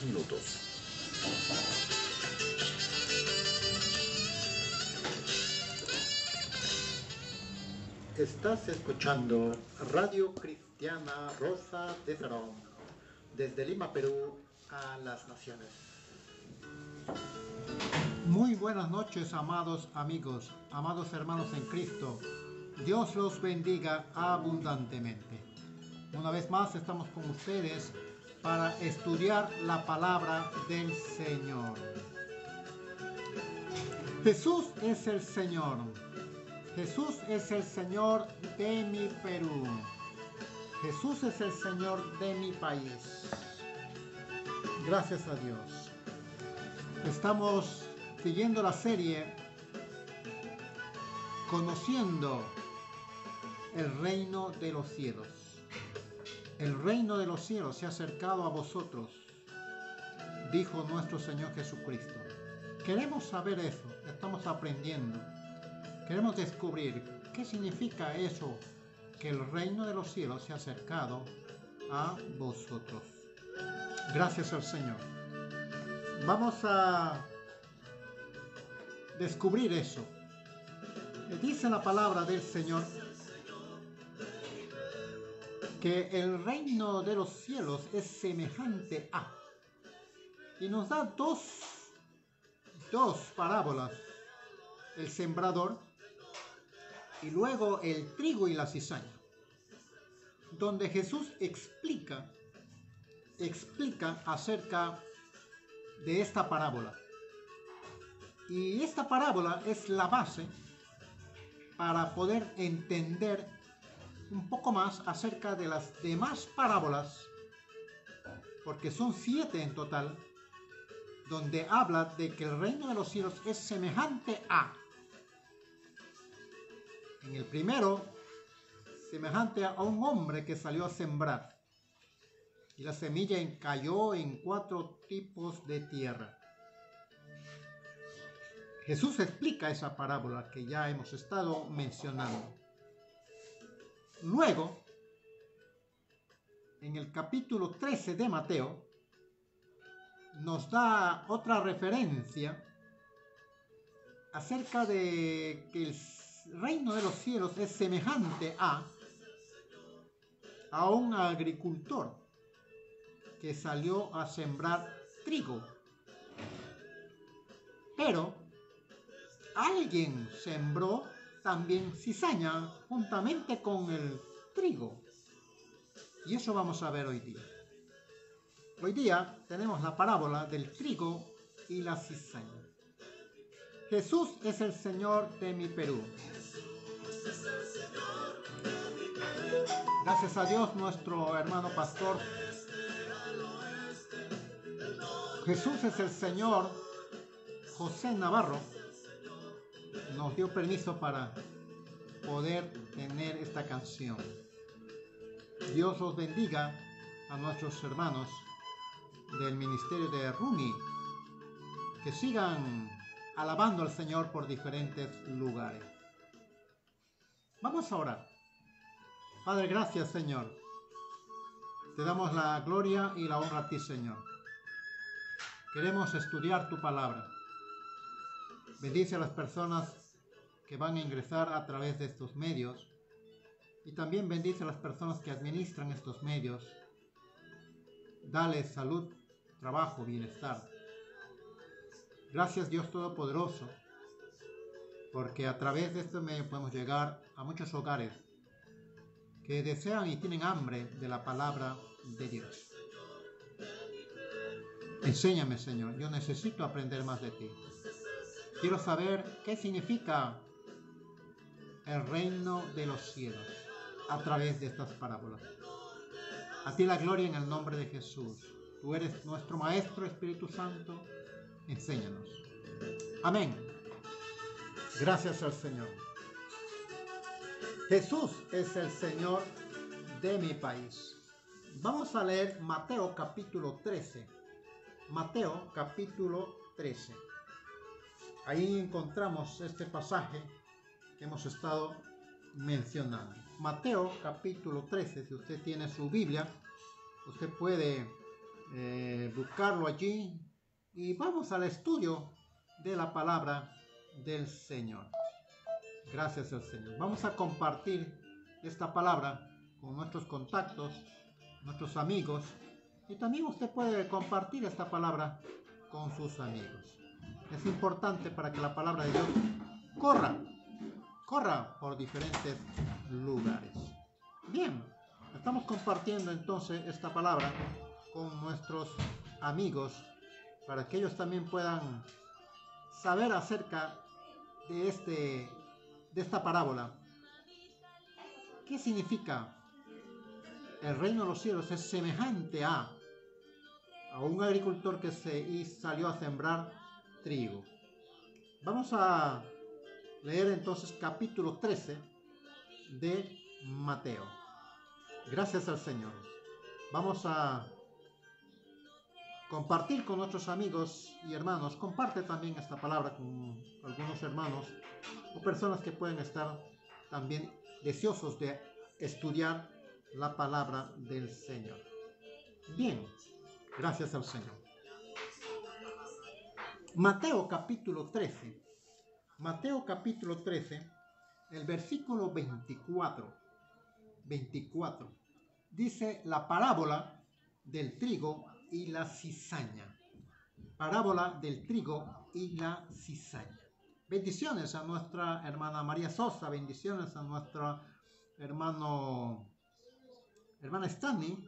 minutos. Estás escuchando Radio Cristiana Rosa de Sarón, desde Lima, Perú, a las naciones. Muy buenas noches, amados amigos, amados hermanos en Cristo. Dios los bendiga abundantemente. Una vez más estamos con ustedes para estudiar la palabra del Señor. Jesús es el Señor. Jesús es el Señor de mi Perú. Jesús es el Señor de mi país. Gracias a Dios. Estamos siguiendo la serie Conociendo el reino de los cielos. El reino de los cielos se ha acercado a vosotros, dijo nuestro Señor Jesucristo. Queremos saber eso, estamos aprendiendo. Queremos descubrir qué significa eso, que el reino de los cielos se ha acercado a vosotros. Gracias al Señor. Vamos a descubrir eso. Dice la palabra del Señor que el reino de los cielos es semejante a, y nos da dos parábolas: el sembrador y luego el trigo y la cizaña, donde Jesús explica acerca de esta parábola. Y esta parábola es la base para poder entender un poco más acerca de las demás parábolas, porque son 7 en total, donde habla de que el reino de los cielos es semejante a. En el primero, semejante a un hombre que salió a sembrar, y la semilla cayó en 4 tipos de tierra. Jesús explica esa parábola que ya hemos estado mencionando. Luego, en el capítulo 13 de Mateo, nos da otra referencia acerca de que el reino de los cielos es semejante a un agricultor que salió a sembrar trigo. Pero alguien sembró también cizaña juntamente con el trigo. Y eso vamos a ver hoy día. Hoy día tenemos la parábola del trigo y la cizaña. Jesús es el Señor de mi Perú. Gracias a Dios, nuestro hermano pastor Jesús es el Señor José Navarro nos dio permiso para poder tener esta canción. Dios los bendiga a nuestros hermanos del ministerio de Rumi, que sigan alabando al Señor por diferentes lugares. Vamos a orar. Padre, gracias, Señor. Te damos la gloria y la honra a ti, Señor. Queremos estudiar tu palabra. Bendice a las personas que van a ingresar a través de estos medios, y también bendice a las personas que administran estos medios. Dale salud, trabajo, bienestar. Gracias, Dios Todopoderoso, porque a través de este medio podemos llegar a muchos hogares que desean y tienen hambre de la palabra de Dios. Enséñame, Señor, yo necesito aprender más de ti. Quiero saber qué significa el reino de los cielos a través de estas parábolas. A ti la gloria en el nombre de Jesús. Tú eres nuestro Maestro, Espíritu Santo. Enséñanos. Amén. Gracias al Señor. Jesús es el Señor de mi país. Vamos a leer Mateo capítulo 13. Mateo capítulo 13. Ahí encontramos este pasaje que hemos estado mencionando. Mateo capítulo 13, si usted tiene su Biblia, usted puede buscarlo allí y vamos al estudio de la palabra del Señor. Gracias al Señor. Vamos a compartir esta palabra con nuestros contactos, nuestros amigos, y también usted puede compartir esta palabra con sus amigos. Es importante para que la palabra de Dios corra por diferentes lugares. Bien, estamos compartiendo entonces esta palabra con nuestros amigos para que ellos también puedan saber acerca de esta parábola. ¿Qué significa? El reino de los cielos es semejante a un agricultor que salió a sembrar trigo. Vamos a leer entonces capítulo 13 de Mateo. Gracias al Señor. Vamos a compartir con nuestros amigos y hermanos. Comparte también esta palabra con algunos hermanos o personas que pueden estar también deseosos de estudiar la palabra del Señor. Bien, gracias al Señor. Mateo capítulo 13. Mateo capítulo 13, el versículo 24. Dice la parábola del trigo y la cizaña. Parábola del trigo y la cizaña. Bendiciones a nuestra hermana María Sosa, bendiciones a nuestra hermana Stanley,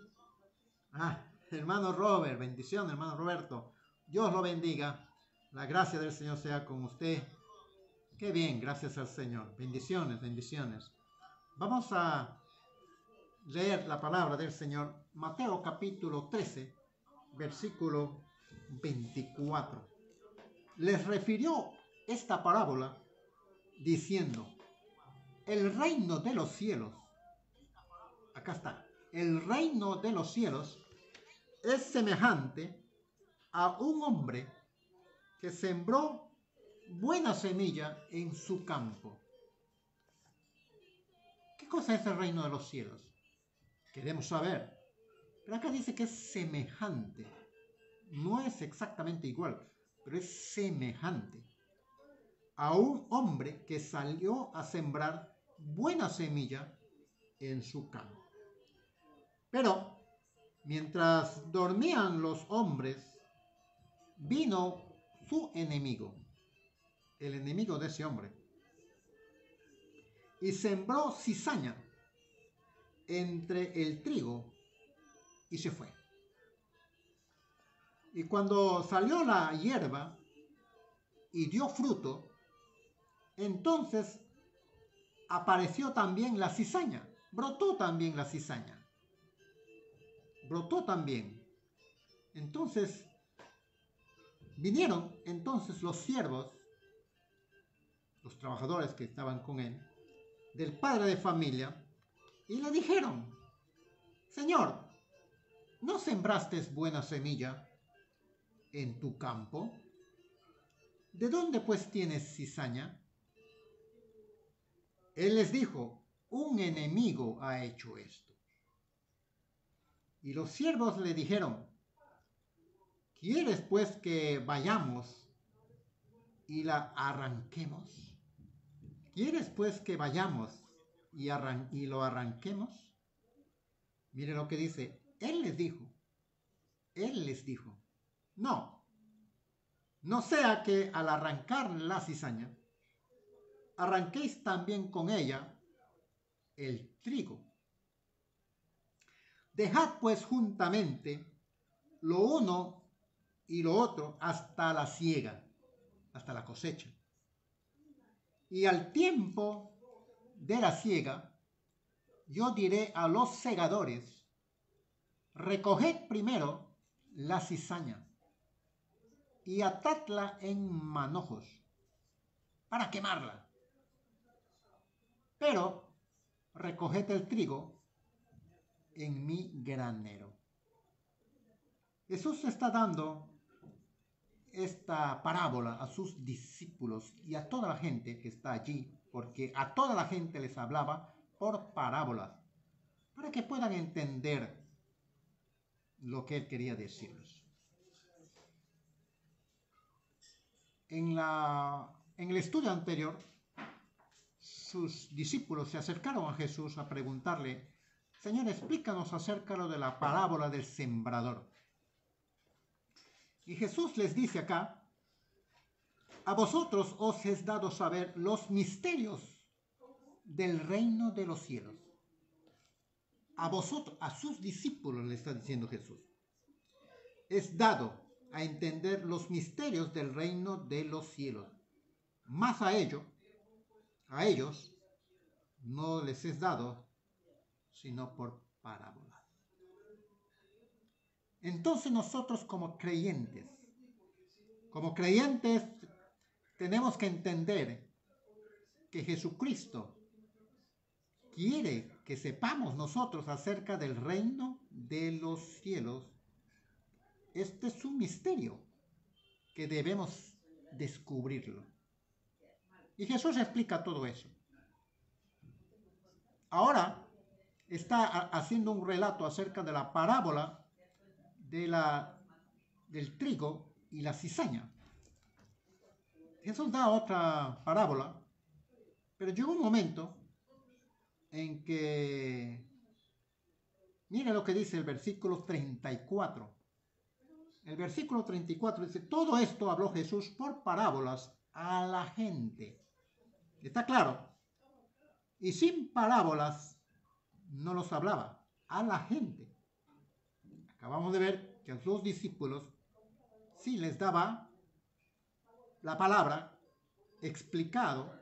hermano Robert, bendiciones hermano Roberto, Dios lo bendiga, la gracia del Señor sea con usted. Qué bien, gracias al Señor, bendiciones. Vamos a leer la palabra del Señor, Mateo capítulo 13, versículo 24. Les refirió esta parábola diciendo: el reino de los cielos, acá está, el reino de los cielos es semejante a un hombre que sembró buena semilla en su campo. ¿Qué cosa es el reino de los cielos? Queremos saber. Pero acá dice que es semejante. No es exactamente igual, pero es semejante a un hombre que salió a sembrar buena semilla en su campo. Pero mientras dormían los hombres, vino su enemigo, el enemigo de ese hombre, y sembró cizaña entre el trigo y se fue. Y cuando salió la hierba y dio fruto, entonces apareció también la cizaña, brotó también la cizaña, brotó también. Entonces vinieron entonces los siervos, los trabajadores que estaban con él, del padre de familia, y le dijeron: Señor, ¿no sembraste buena semilla en tu campo? ¿De dónde pues tienes cizaña? Él les dijo: un enemigo ha hecho esto. Y los siervos le dijeron: ¿quieres pues que vayamos y la arranquemos? ¿Quieres pues que vayamos y lo arranquemos? Mire lo que dice. Él les dijo, no sea que al arrancar la cizaña, arranquéis también con ella el trigo. Dejad pues juntamente lo uno y lo otro hasta la siega, hasta la cosecha. Y al tiempo de la siega, yo diré a los segadores: recoged primero la cizaña y atadla en manojos para quemarla, pero recoged el trigo en mi granero. Jesús está dando esta parábola a sus discípulos y a toda la gente que está allí, porque a toda la gente les hablaba por parábolas, para que puedan entender lo que él quería decirles. En el estudio anterior, sus discípulos se acercaron a Jesús a preguntarle: Señor, explícanos acerca de la parábola del sembrador. Y Jesús les dice acá: a vosotros os es dado saber los misterios del reino de los cielos. A vosotros, a sus discípulos, le está diciendo Jesús, es dado a entender los misterios del reino de los cielos. Más a ellos no les es dado sino por parábolas. Entonces nosotros como creyentes tenemos que entender que Jesucristo quiere que sepamos nosotros acerca del reino de los cielos. Este es un misterio que debemos descubrirlo. Y Jesús explica todo eso. Ahora está haciendo un relato acerca de la parábola del trigo y la cizaña. Jesús da otra parábola, pero llegó un momento en que, mire lo que dice el versículo 34. El versículo 34 dice: todo esto habló Jesús por parábolas a la gente. ¿Está claro? Y sin parábolas no los hablaba, a la gente. Acabamos de ver que a los discípulos sí les daba la palabra explicado,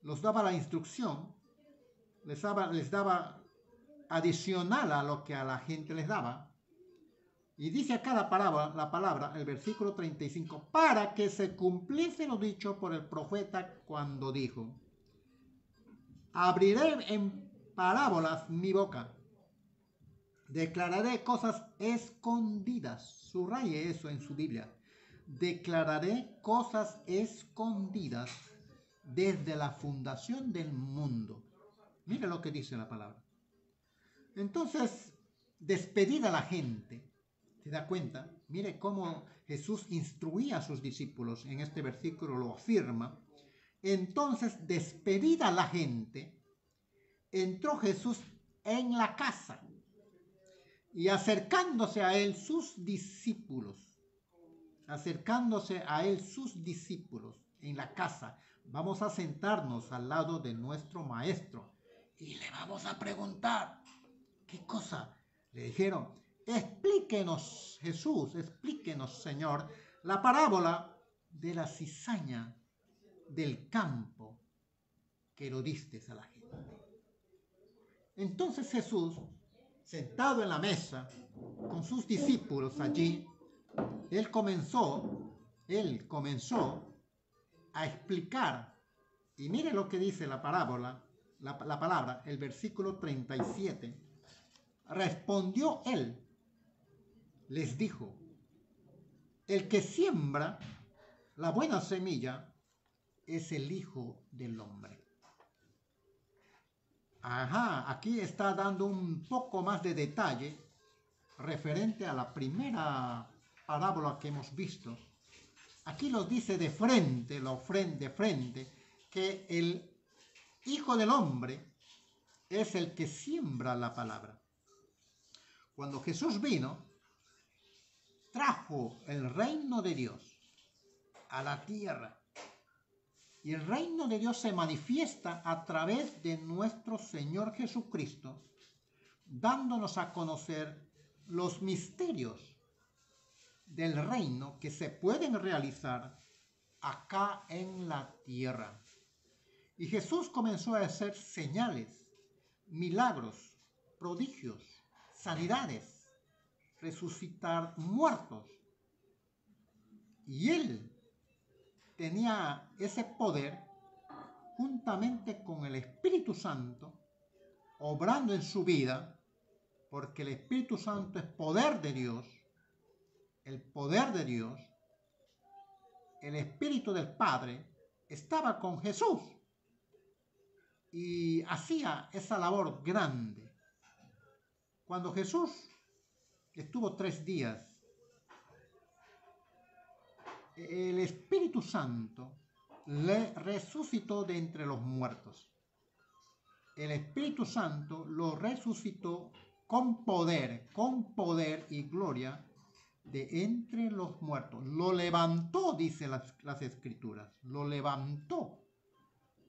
les daba la instrucción, les daba adicional a lo que a la gente les daba. Y dice acá la palabra, el versículo 35, para que se cumpliese lo dicho por el profeta cuando dijo: abriré en parábolas mi boca, declararé cosas escondidas. Subraye eso en su Biblia. Declararé cosas escondidas desde la fundación del mundo. Mire lo que dice la palabra. Entonces, despedida la gente, ¿se da cuenta? Mire cómo Jesús instruía a sus discípulos, en este versículo lo afirma. Entonces, despedida la gente, entró Jesús en la casa y acercándose a él sus discípulos en la casa, vamos a sentarnos al lado de nuestro maestro y le vamos a preguntar, ¿qué cosa? Le dijeron: explíquenos, Jesús, explíquenos, Señor, la parábola de la cizaña del campo que lo diste a la gente. Entonces Jesús, sentado en la mesa con sus discípulos allí, él comenzó a explicar. Y mire lo que dice la parábola, la palabra, el versículo 37. Respondió él, les dijo: el que siembra la buena semilla es el Hijo del Hombre. Aquí está dando un poco más de detalle referente a la primera parábola que hemos visto. Aquí lo dice de frente, que el Hijo del Hombre es el que siembra la palabra. Cuando Jesús vino, trajo el reino de Dios a la tierra. Y el reino de Dios se manifiesta a través de nuestro Señor Jesucristo, dándonos a conocer los misterios del reino que se pueden realizar acá en la tierra. Y Jesús comenzó a hacer señales, milagros, prodigios, sanidades, resucitar muertos. Y él tenía ese poder juntamente con el Espíritu Santo obrando en su vida, porque el Espíritu Santo es poder de Dios, el poder de Dios. El Espíritu del Padre estaba con Jesús y hacía esa labor grande. Cuando Jesús estuvo 3 días. El Espíritu Santo le resucitó de entre los muertos. El Espíritu Santo lo resucitó con poder y gloria de entre los muertos. Lo levantó, dice las Escrituras, lo levantó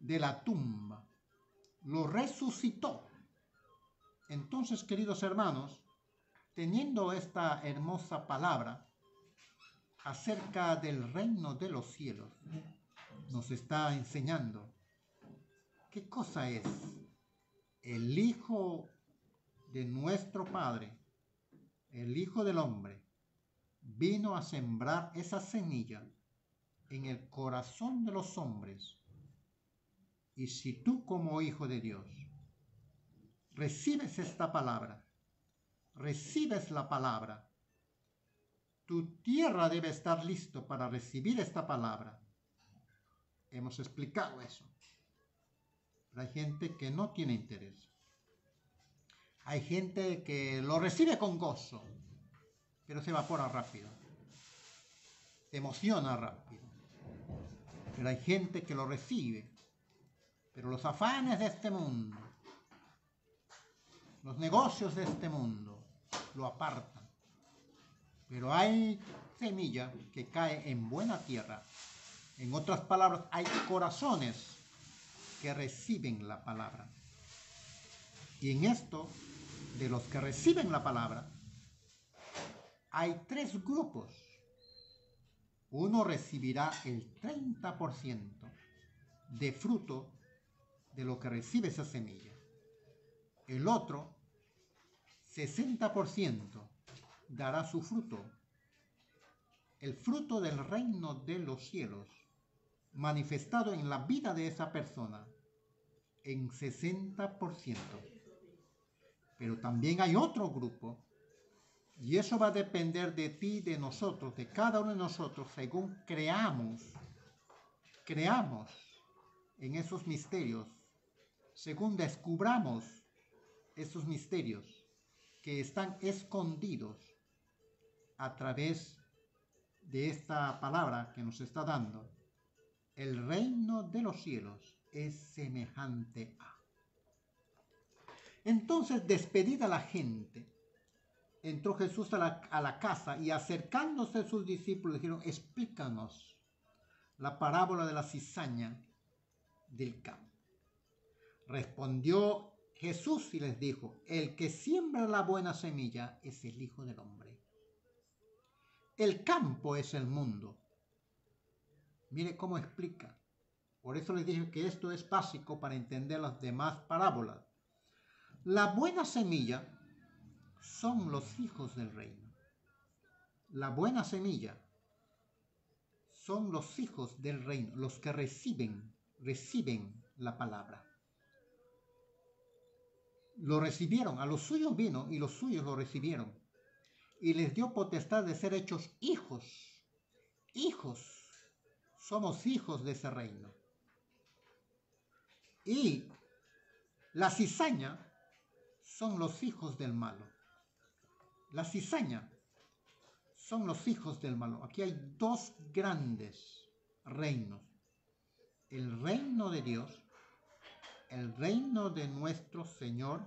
de la tumba, lo resucitó. Entonces, queridos hermanos, teniendo esta hermosa palabra acerca del reino de los cielos, nos está enseñando qué cosa es el Hijo de nuestro Padre, el Hijo del Hombre, vino a sembrar esa semilla en el corazón de los hombres. Y si tú como hijo de Dios recibes esta palabra, recibes la palabra, tu tierra debe estar listo para recibir esta palabra. Hemos explicado eso. Pero hay gente que no tiene interés. Hay gente que lo recibe con gozo, pero se evapora rápido. Se emociona rápido. Pero hay gente que lo recibe, pero los afanes de este mundo, los negocios de este mundo, lo apartan. Pero hay semilla que cae en buena tierra. En otras palabras, hay corazones que reciben la palabra. Y en esto, de los que reciben la palabra, hay 3 grupos. Uno recibirá el 30% de fruto de lo que recibe esa semilla. El otro, 60%, dará su fruto. El fruto del reino de los cielos, manifestado en la vida de esa persona, en 60%. Pero también hay otro grupo, y eso va a depender de ti, de nosotros, de cada uno de nosotros, según creamos en esos misterios, según descubramos esos misterios que están escondidos a través de esta palabra que nos está dando. El reino de los cielos es semejante a. Entonces, despedida la gente, entró Jesús a la casa y acercándose a sus discípulos dijeron: explícanos la parábola de la cizaña del campo. Respondió Jesús y les dijo: el que siembra la buena semilla es el Hijo del Hombre. El campo es el mundo. Mire cómo explica. Por eso les dije que esto es básico para entender las demás parábolas. La buena semilla son los hijos del reino. La buena semilla son los hijos del reino, los que reciben la palabra. Lo recibieron, a los suyos vino y los suyos lo recibieron. Y les dio potestad de ser hechos hijos. Hijos. Somos hijos de ese reino. Y la cizaña son los hijos del malo. La cizaña son los hijos del malo. Aquí hay 2 grandes reinos. El reino de Dios, el reino de nuestro Señor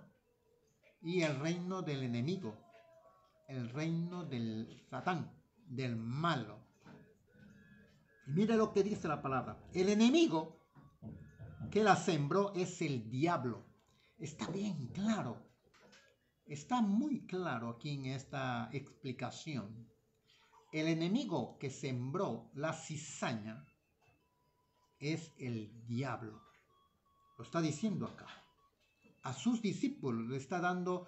y el reino del enemigo, el reino del Satán, del malo. Y mire lo que dice la palabra. El enemigo que la sembró es el diablo. Está bien claro. Está muy claro aquí en esta explicación. El enemigo que sembró la cizaña es el diablo. Lo está diciendo acá. A sus discípulos le está dando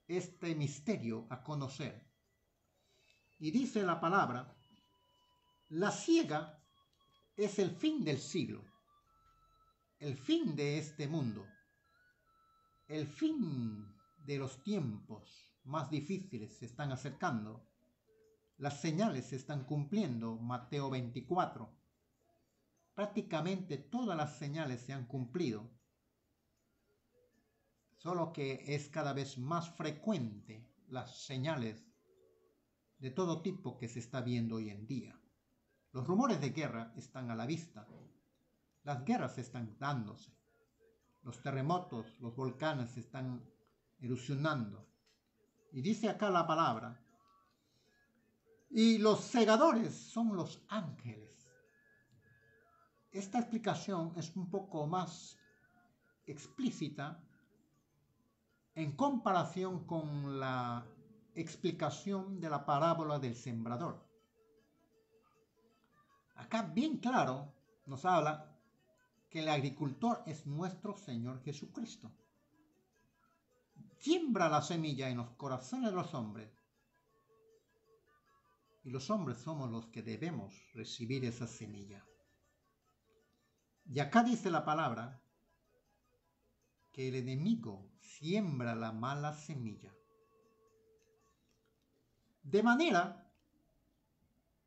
este misterio a conocer. Y dice la palabra: la siega es el fin del siglo, el fin de este mundo, el fin de los tiempos más difíciles se están acercando. Las señales se están cumpliendo. Mateo 24. Prácticamente todas las señales se han cumplido, solo que es cada vez más frecuente las señales de todo tipo que se está viendo hoy en día. Los rumores de guerra están a la vista. Las guerras están dándose. Los terremotos, los volcanes están erupcionando. Y dice acá la palabra, y los segadores son los ángeles. Esta explicación es un poco más explícita en comparación con la explicación de la parábola del sembrador. Acá bien claro nos habla que el agricultor es nuestro Señor Jesucristo. Siembra la semilla en los corazones de los hombres. Y los hombres somos los que debemos recibir esa semilla. Y acá dice la palabra que el enemigo siembra la mala semilla. De manera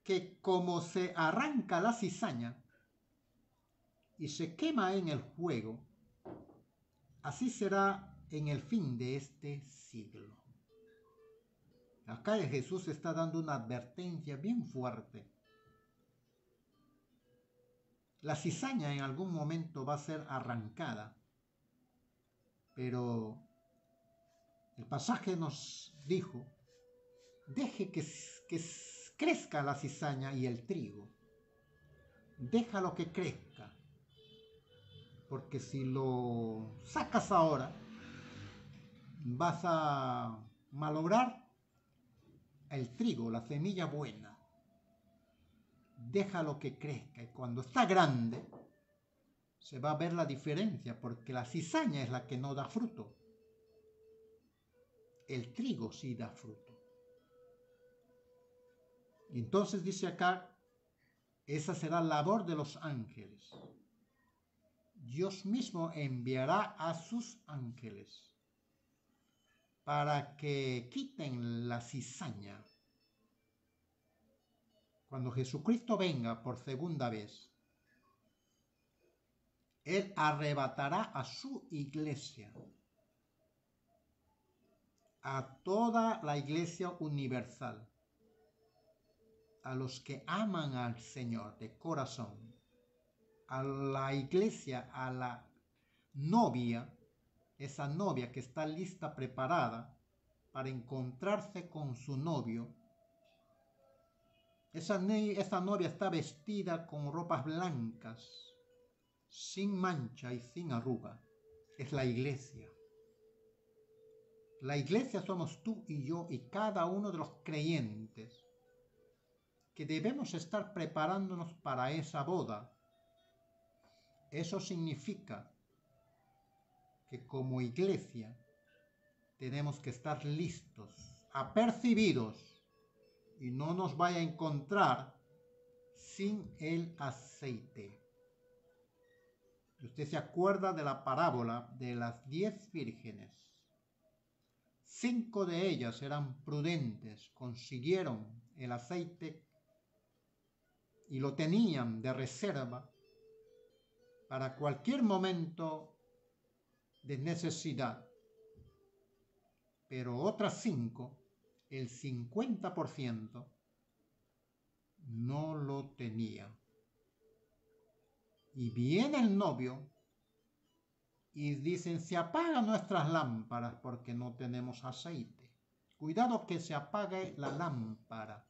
que como se arranca la cizaña y se quema en el fuego, así será en el fin de este siglo. Acá Jesús está dando una advertencia bien fuerte. La cizaña en algún momento va a ser arrancada, pero el pasaje nos dijo, deje que crezca la cizaña y el trigo. Déjalo que crezca, porque si lo sacas ahora, vas a malograr el trigo, la semilla buena. Déjalo que crezca y cuando está grande se va a ver la diferencia, porque la cizaña es la que no da fruto. El trigo sí da fruto. Y entonces dice acá, esa será labor de los ángeles. Dios mismo enviará a sus ángeles para que quiten la cizaña. Cuando Jesucristo venga por segunda vez, Él arrebatará a su iglesia, a toda la iglesia universal, a los que aman al Señor de corazón, a la iglesia, a la novia, esa novia que está lista, preparada para encontrarse con su novio. Esa novia está vestida con ropas blancas, sin mancha y sin arruga. Es la iglesia. La iglesia somos tú y yo y cada uno de los creyentes que debemos estar preparándonos para esa boda. Eso significa que como iglesia tenemos que estar listos, apercibidos, y no nos vaya a encontrar sin el aceite. Usted se acuerda de la parábola de las 10 vírgenes. 5 de ellas eran prudentes, consiguieron el aceite y lo tenían de reserva para cualquier momento de necesidad. Pero otras 5, el 50%, no lo tenía. Y viene el novio y dicen, se apagan nuestras lámparas porque no tenemos aceite. Cuidado que se apague la lámpara.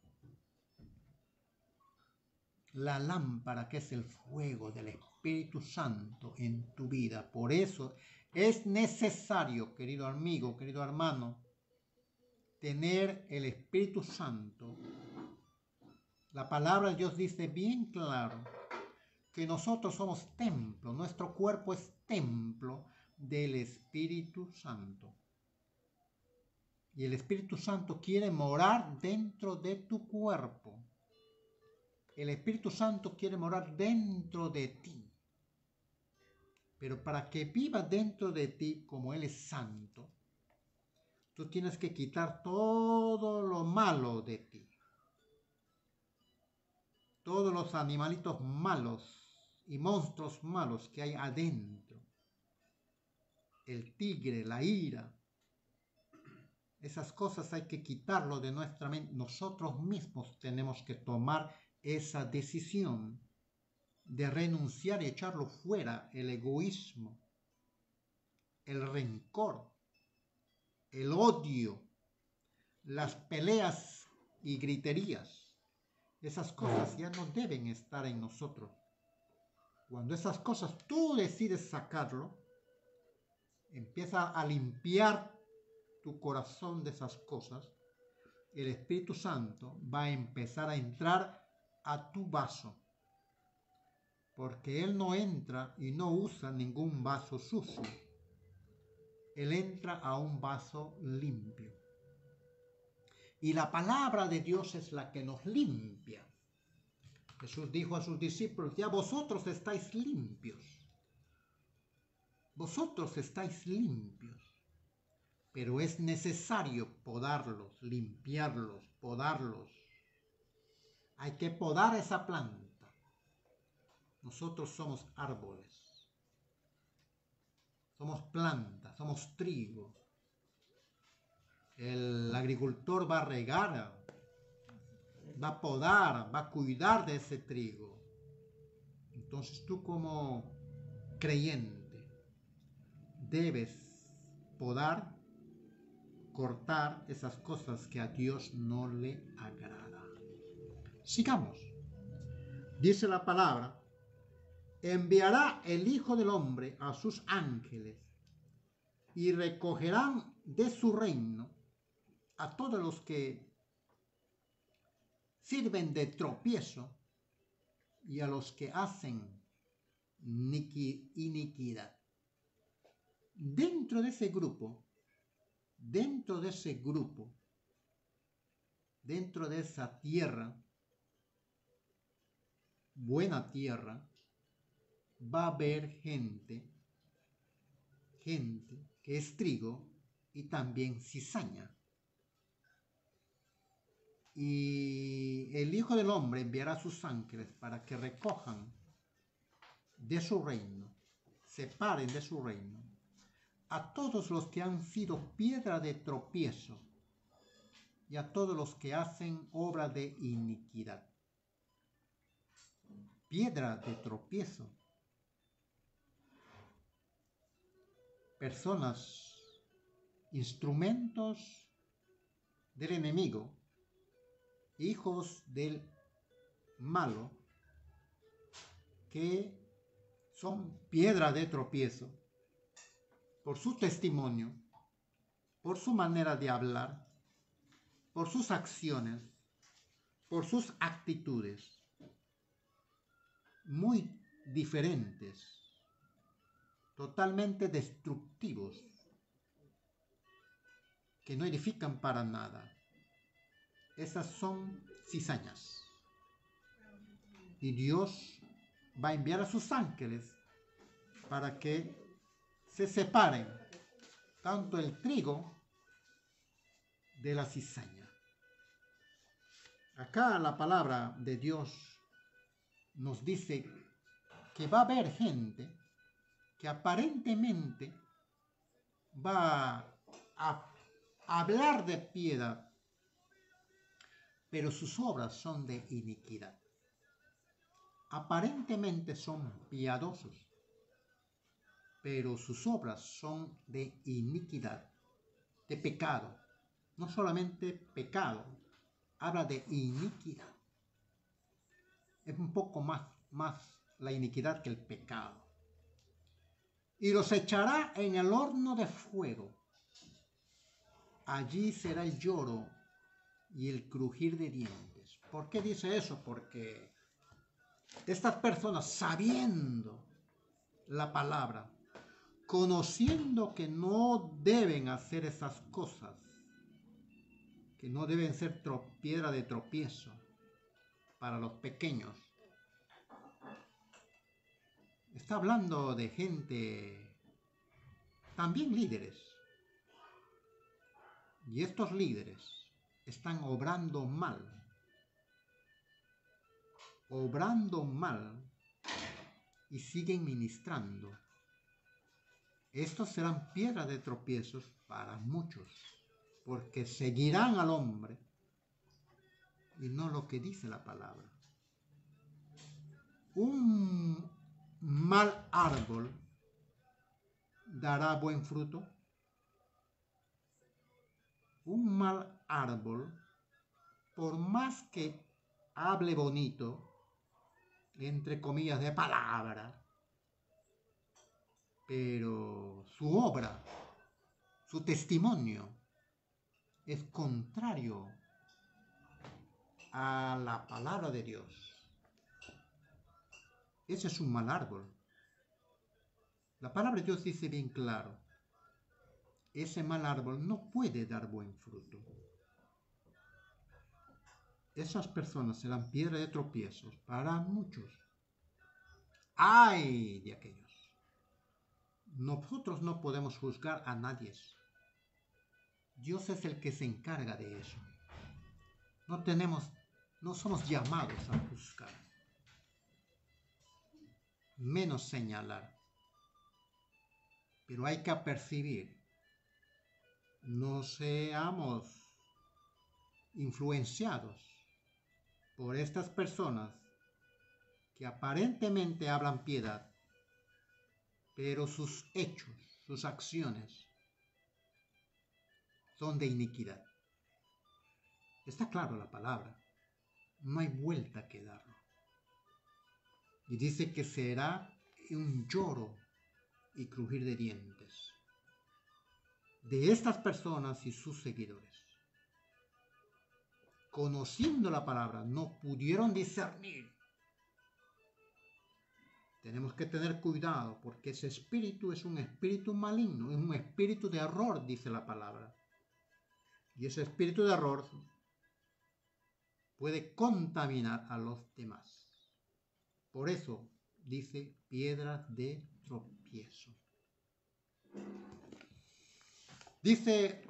La lámpara que es el fuego del Espíritu Santo en tu vida. Por eso es necesario, querido amigo, querido hermano, tener el Espíritu Santo. La palabra de Dios dice bien claro que nosotros somos templo, nuestro cuerpo es templo del Espíritu Santo. Y el Espíritu Santo quiere morar dentro de tu cuerpo. El Espíritu Santo quiere morar dentro de ti. Pero para que viva dentro de ti como Él es santo, tú tienes que quitar todo lo malo de ti. Todos los animalitos malos y monstruos malos que hay adentro. El tigre, la ira, Esas cosas hay que quitarlo de nuestra mente. Nosotros mismos tenemos que tomar esa decisión de renunciar y echarlo fuera, el egoísmo, el rencor, el odio, las peleas y griterías. Esas cosas ya no deben estar en nosotros. Cuando esas cosas tú decides sacarlo, empieza a limpiar tu corazón de esas cosas, el Espíritu Santo va a empezar a entrar a tu vaso, porque Él no entra y no usa ningún vaso sucio. Él entra a un vaso limpio. Y la palabra de Dios es la que nos limpia. Jesús dijo a sus discípulos, ya vosotros estáis limpios. Vosotros estáis limpios. Pero es necesario podarlos, limpiarlos, podarlos. Hay que podar esa planta. Nosotros somos árboles. Somos plantas, somos trigo. El agricultor va a regar, va a podar, va a cuidar de ese trigo. Entonces tú como creyente debes podar, cortar esas cosas que a Dios no le agrada. Sigamos. Dice la palabra, enviará el Hijo del Hombre a sus ángeles y recogerán de su reino a todos los que sirven de tropiezo y a los que hacen iniquidad. Dentro de ese grupo, dentro de esa tierra, buena tierra, va a haber gente que es trigo y también cizaña. Y el Hijo del Hombre enviará a sus ángeles para que recojan de su reino, separen de su reino, a todos los que han sido piedra de tropiezo y a todos los que hacen obra de iniquidad. Piedra de tropiezo. Personas, instrumentos del enemigo, hijos del malo, que son piedra de tropiezo por su testimonio, por su manera de hablar, por sus acciones, por sus actitudes, muy diferentes, totalmente destructivos, que no edifican para nada. Esas son cizañas. Y Dios va a enviar a sus ángeles para que se separen tanto el trigo de la cizaña. Acá la palabra de Dios nos dice que va a haber gente que aparentemente va a hablar de piedad, pero sus obras son de iniquidad. Aparentemente son piadosos, pero sus obras son de iniquidad, de pecado. No solamente pecado, habla de iniquidad. Es un poco más la iniquidad que el pecado. Y los echará en el horno de fuego. Allí será el lloro y el crujir de dientes. ¿Por qué dice eso? Porque estas personas, sabiendo la palabra, conociendo que no deben hacer esas cosas, que no deben ser piedra de tropiezo para los pequeños. Está hablando de gente, también líderes. Y estos líderes están obrando mal y siguen ministrando. Estos serán piedras de tropiezos para muchos, porque seguirán al hombre y no lo que dice la palabra. Un mal árbol dará buen fruto. Un mal árbol, por más que hable bonito, entre comillas, de palabra, pero su obra, su testimonio, es contrario a la palabra de Dios. Ese es un mal árbol. La palabra de Dios dice bien claro, ese mal árbol no puede dar buen fruto. Esas personas serán piedra de tropiezos para muchos. ¡Ay de aquellos! Nosotros no podemos juzgar a nadie. Dios es el que se encarga de eso. No somos llamados a juzgar, menos señalar. Pero hay que apercibir. No seamos influenciados por estas personas que aparentemente hablan piedad, pero sus hechos, sus acciones son de iniquidad. Está claro la palabra, no hay vuelta que darlo. Y dice que será un lloro y crujir de dientes de estas personas y sus seguidores. Conociendo la palabra, no pudieron discernir. Tenemos que tener cuidado porque ese espíritu es un espíritu maligno, es un espíritu de error, dice la palabra. Y ese espíritu de error puede contaminar a los demás. Por eso dice piedras de tropiezo. Dice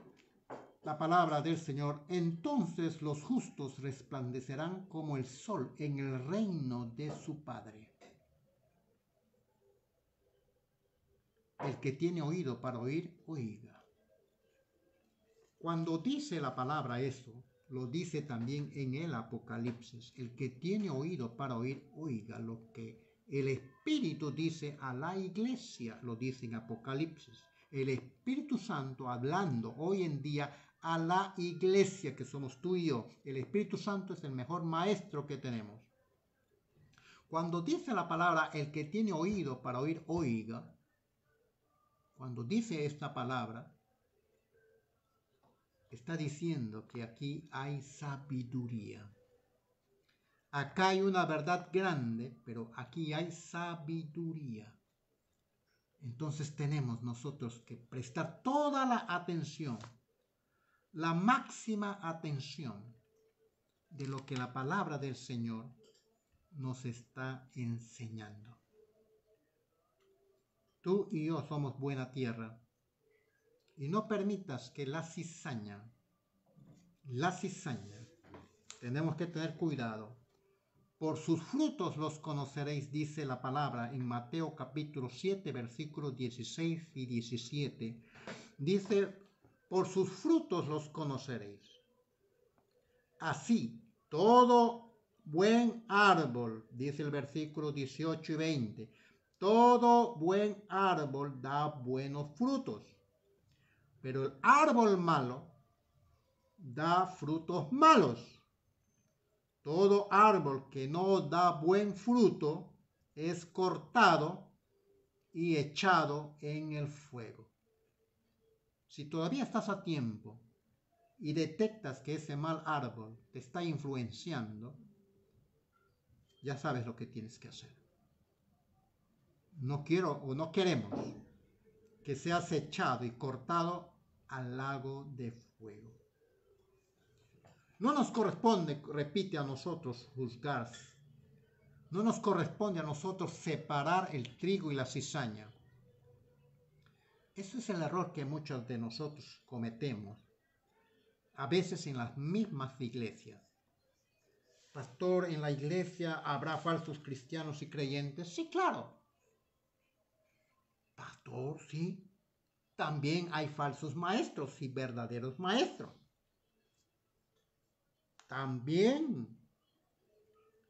la palabra del Señor, entonces los justos resplandecerán como el sol en el reino de su Padre. El que tiene oído para oír, oiga. Cuando dice la palabra eso, lo dice también en el Apocalipsis. El que tiene oído para oír, oiga lo que el Espíritu dice a la iglesia, lo dice en Apocalipsis. El Espíritu Santo hablando hoy en día a la iglesia que somos tú y yo. El Espíritu Santo es el mejor maestro que tenemos. Cuando dice la palabra, el que tiene oído para oír, oiga. Cuando dice esta palabra, está diciendo que aquí hay sabiduría. Acá hay una verdad grande, pero aquí hay sabiduría. Entonces tenemos nosotros que prestar toda la atención, la máxima atención de lo que la palabra del Señor nos está enseñando. Tú y yo somos buena tierra y no permitas que la cizaña, tenemos que tener cuidado. Por sus frutos los conoceréis, dice la palabra en Mateo capítulo 7, versículos 16 y 17. Dice, por sus frutos los conoceréis. Así, todo buen árbol, dice el versículo 18 y 20, todo buen árbol da buenos frutos, pero el árbol malo da frutos malos. Todo árbol que no da buen fruto es cortado y echado en el fuego. Si todavía estás a tiempo y detectas que ese mal árbol te está influenciando, ya sabes lo que tienes que hacer. No queremos que seas echado y cortado al lago de fuego. No nos corresponde, repite, a nosotros juzgar. No nos corresponde a nosotros separar el trigo y la cizaña. Ese es el error que muchos de nosotros cometemos, a veces en las mismas iglesias. Pastor, ¿en la iglesia habrá falsos cristianos y creyentes? Sí, claro. Pastor, sí. también hay falsos maestros y verdaderos maestros. También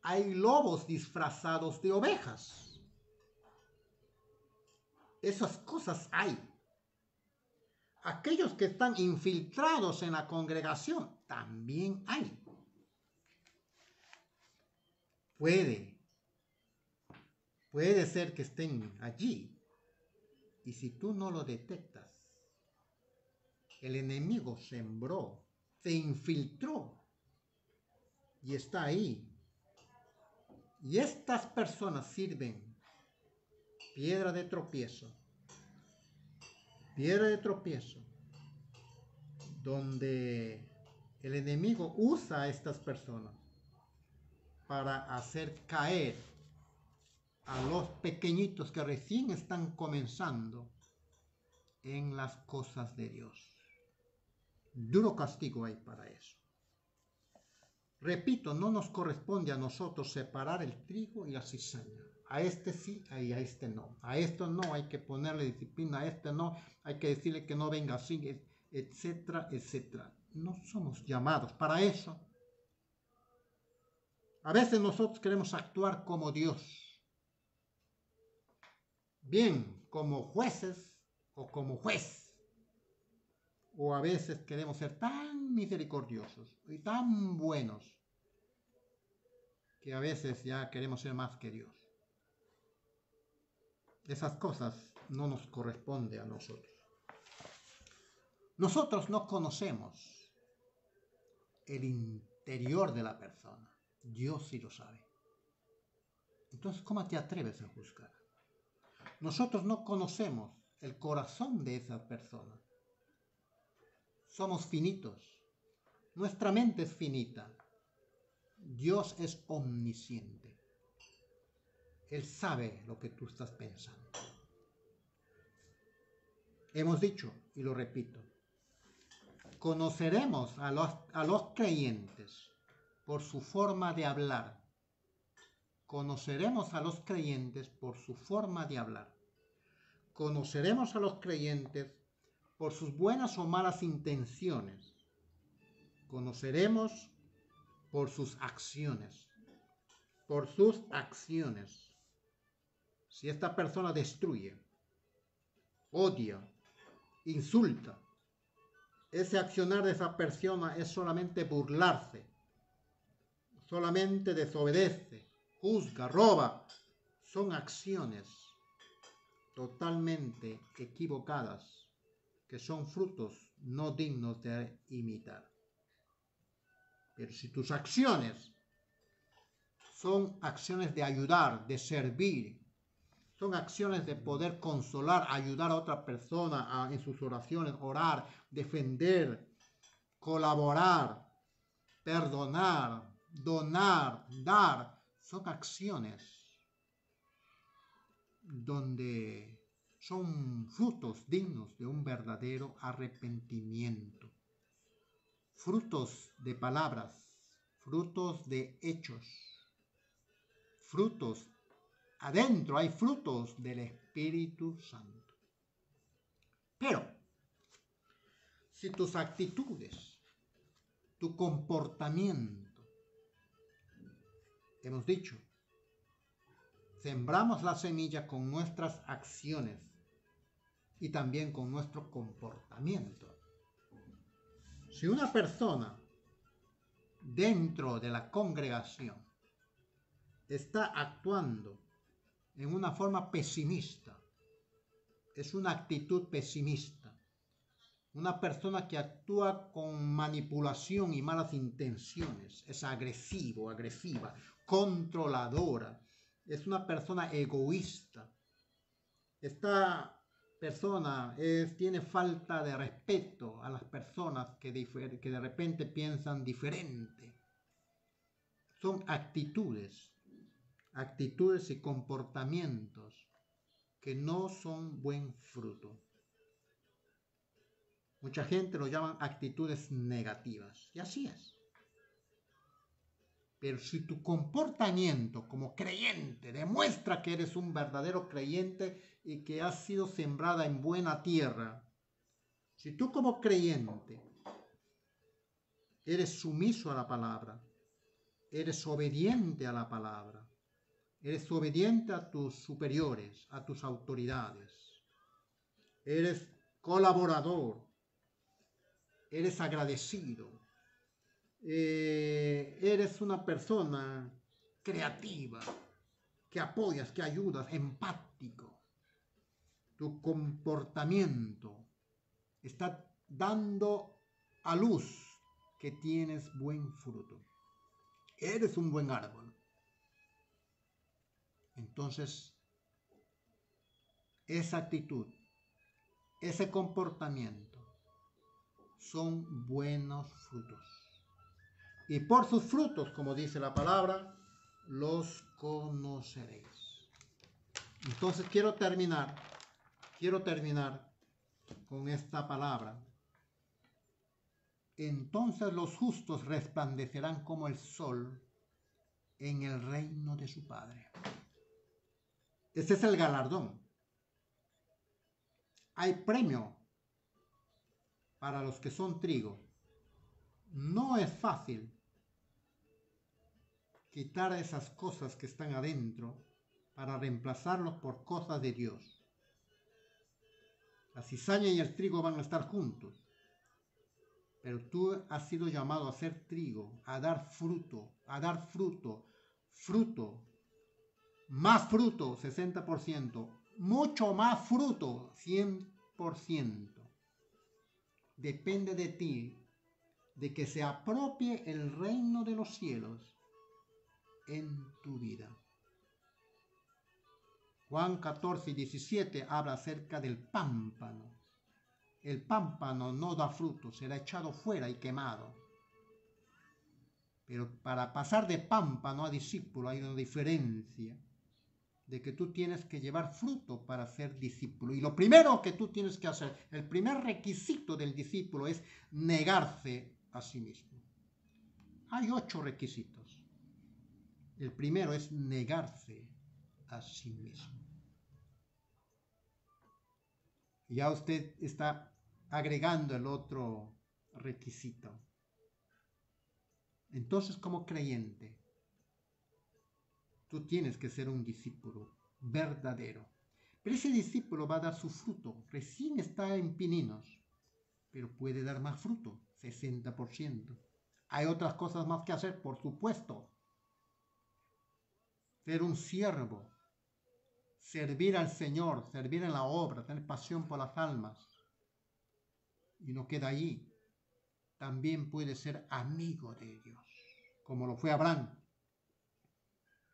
hay lobos disfrazados de ovejas. Esas cosas hay. Aquellos que están infiltrados en la congregación, también hay. Puede ser que estén allí. Y si tú no lo detectas, el enemigo sembró, se infiltró y está ahí. Y estas personas sirven piedra de tropiezo, donde el enemigo usa a estas personas para hacer caer a los pequeñitos que recién están comenzando en las cosas de Dios. Duro castigo hay para eso. Repito, no nos corresponde a nosotros separar el trigo y la cizaña. A este sí y a este no. A esto no hay que ponerle disciplina, a este no hay que decirle que no venga así, etcétera, etcétera. No somos llamados para eso. A veces nosotros queremos actuar como Dios. Bien, como jueces o como juez. O a veces queremos ser tan misericordiosos y tan buenos que a veces ya queremos ser más que Dios. Esas cosas no nos corresponden a nosotros. Nosotros no conocemos el interior de la persona. Dios sí lo sabe. Entonces, ¿cómo te atreves a juzgar? Nosotros no conocemos el corazón de esa persona. Somos finitos. Nuestra mente es finita. Dios es omnisciente. Él sabe lo que tú estás pensando. Hemos dicho, y lo repito, conoceremos a los creyentes por su forma de hablar. Conoceremos a los creyentes por su forma de hablar. Conoceremos a los creyentes por sus buenas o malas intenciones. Conoceremos por sus acciones. Por sus acciones. Si esta persona destruye, odia, insulta, ese accionar de esa persona es solamente burlarse, solamente desobedece, juzga, roba. Son acciones totalmente equivocadas, que son frutos no dignos de imitar. Pero si tus acciones son acciones de ayudar, de servir, son acciones de poder consolar, ayudar a otra persona en sus oraciones, orar, defender, colaborar, perdonar, donar, dar, son acciones donde son frutos dignos de un verdadero arrepentimiento, frutos de palabras, frutos de hechos, frutos. Adentro hay frutos del Espíritu Santo. Pero, si tus actitudes, tu comportamiento, hemos dicho, sembramos la semilla con nuestras acciones y también con nuestro comportamiento. Si una persona dentro de la congregación está actuando en una forma pesimista, es una actitud pesimista, una persona que actúa con manipulación y malas intenciones, es agresivo, agresiva, controladora, es una persona egoísta. Esta persona tiene falta de respeto a las personas que de repente piensan diferente. Son actitudes y comportamientos que no son buen fruto. Mucha gente lo llama actitudes negativas, y así es. Pero si tu comportamiento como creyente demuestra que eres un verdadero creyente y que has sido sembrada en buena tierra, Si tú como creyente eres sumiso a la palabra, eres obediente a la palabra, eres obediente a tus superiores, a tus autoridades, eres colaborador, eres agradecido, eres una persona creativa, que apoyas, que ayudas, empático. Tu comportamiento está dando a luz que tienes buen fruto. Eres un buen árbol. Entonces, esa actitud, ese comportamiento son buenos frutos. Y por sus frutos, como dice la palabra, los conoceréis. Entonces quiero terminar con esta palabra. Entonces los justos resplandecerán como el sol en el reino de su Padre. Ese es el galardón. Hay premio para los que son trigo. No es fácil quitar esas cosas que están adentro para reemplazarlos por cosas de Dios. La cizaña y el trigo van a estar juntos, pero tú has sido llamado a ser trigo, a dar fruto, más fruto, 60%, mucho más fruto, 100%. Depende de ti, de que se apropie el reino de los cielos en tu vida. Juan 14 y 17 habla acerca del pámpano. El pámpano no da fruto, será echado fuera y quemado. Pero para pasar de pámpano a discípulo hay una diferencia, de que tú tienes que llevar fruto para ser discípulo. Y lo primero que tú tienes que hacer, el primer requisito del discípulo es negarse a sí mismo. Hay 8 requisitos. El primero es negarse a sí mismo. Ya usted está agregando el otro requisito. Entonces, como creyente, tú tienes que ser un discípulo verdadero. Pero ese discípulo va a dar su fruto. Recién está en pininos, pero puede dar más fruto, 60%. Hay otras cosas más que hacer, por supuesto. Ser un siervo, servir al Señor, servir en la obra, tener pasión por las almas. Y no queda allí. También puede ser amigo de Dios, como lo fue Abraham,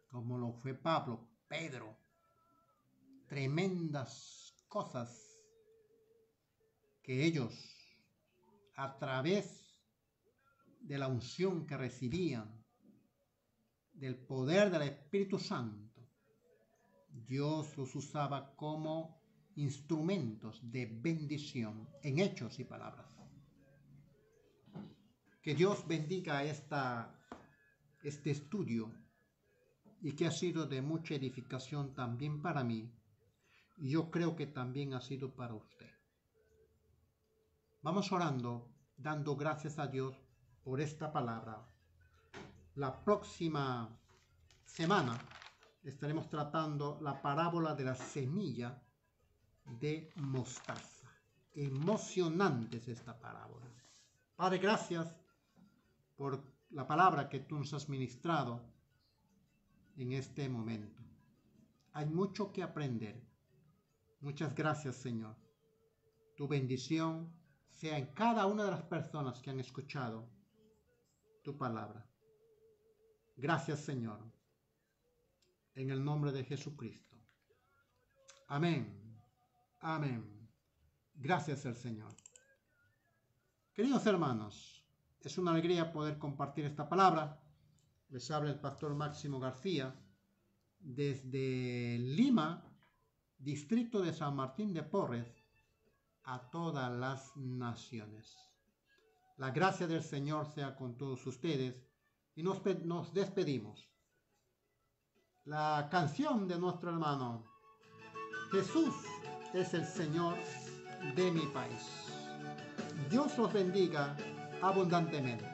como lo fue Pablo, Pedro. Tremendas cosas que ellos, a través de la unción que recibían, del poder del Espíritu Santo, Dios los usaba como instrumentos de bendición en hechos y palabras. Que Dios bendiga este estudio y que ha sido de mucha edificación también para mí, y yo creo que también ha sido para usted. Vamos orando, dando gracias a Dios por esta palabra. La próxima semana estaremos tratando la parábola de la semilla de mostaza. Emocionante es esta parábola. Padre, gracias por la palabra que tú nos has ministrado en este momento. Hay mucho que aprender. Muchas gracias, Señor. Tu bendición sea en cada una de las personas que han escuchado tu palabra. Gracias, Señor. En el nombre de Jesucristo. Amén. Amén. Gracias al Señor. Queridos hermanos, es una alegría poder compartir esta palabra. Les habla el pastor Máximo García desde Lima, distrito de San Martín de Porres, a todas las naciones. La gracia del Señor sea con todos ustedes y nos despedimos. La canción de nuestro hermano: Jesús es el Señor de mi país. Dios los bendiga abundantemente.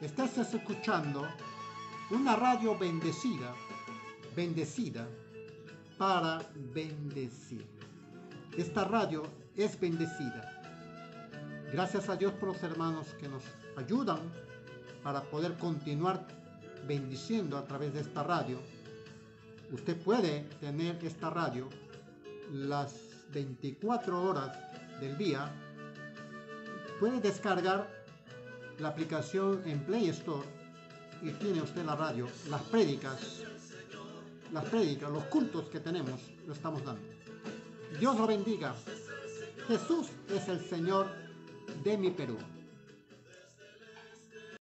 Estás escuchando una radio bendecida para bendecir. Esta radio es bendecida. Gracias a Dios por los hermanos que nos ayudan para poder continuar bendiciendo a través de esta radio. Usted puede tener esta radio las 24 horas del día. Puede descargar la aplicación en Play Store y tiene usted la radio, las prédicas, los cultos que tenemos, lo estamos dando. Dios lo bendiga. Jesús es el Señor de mi Perú.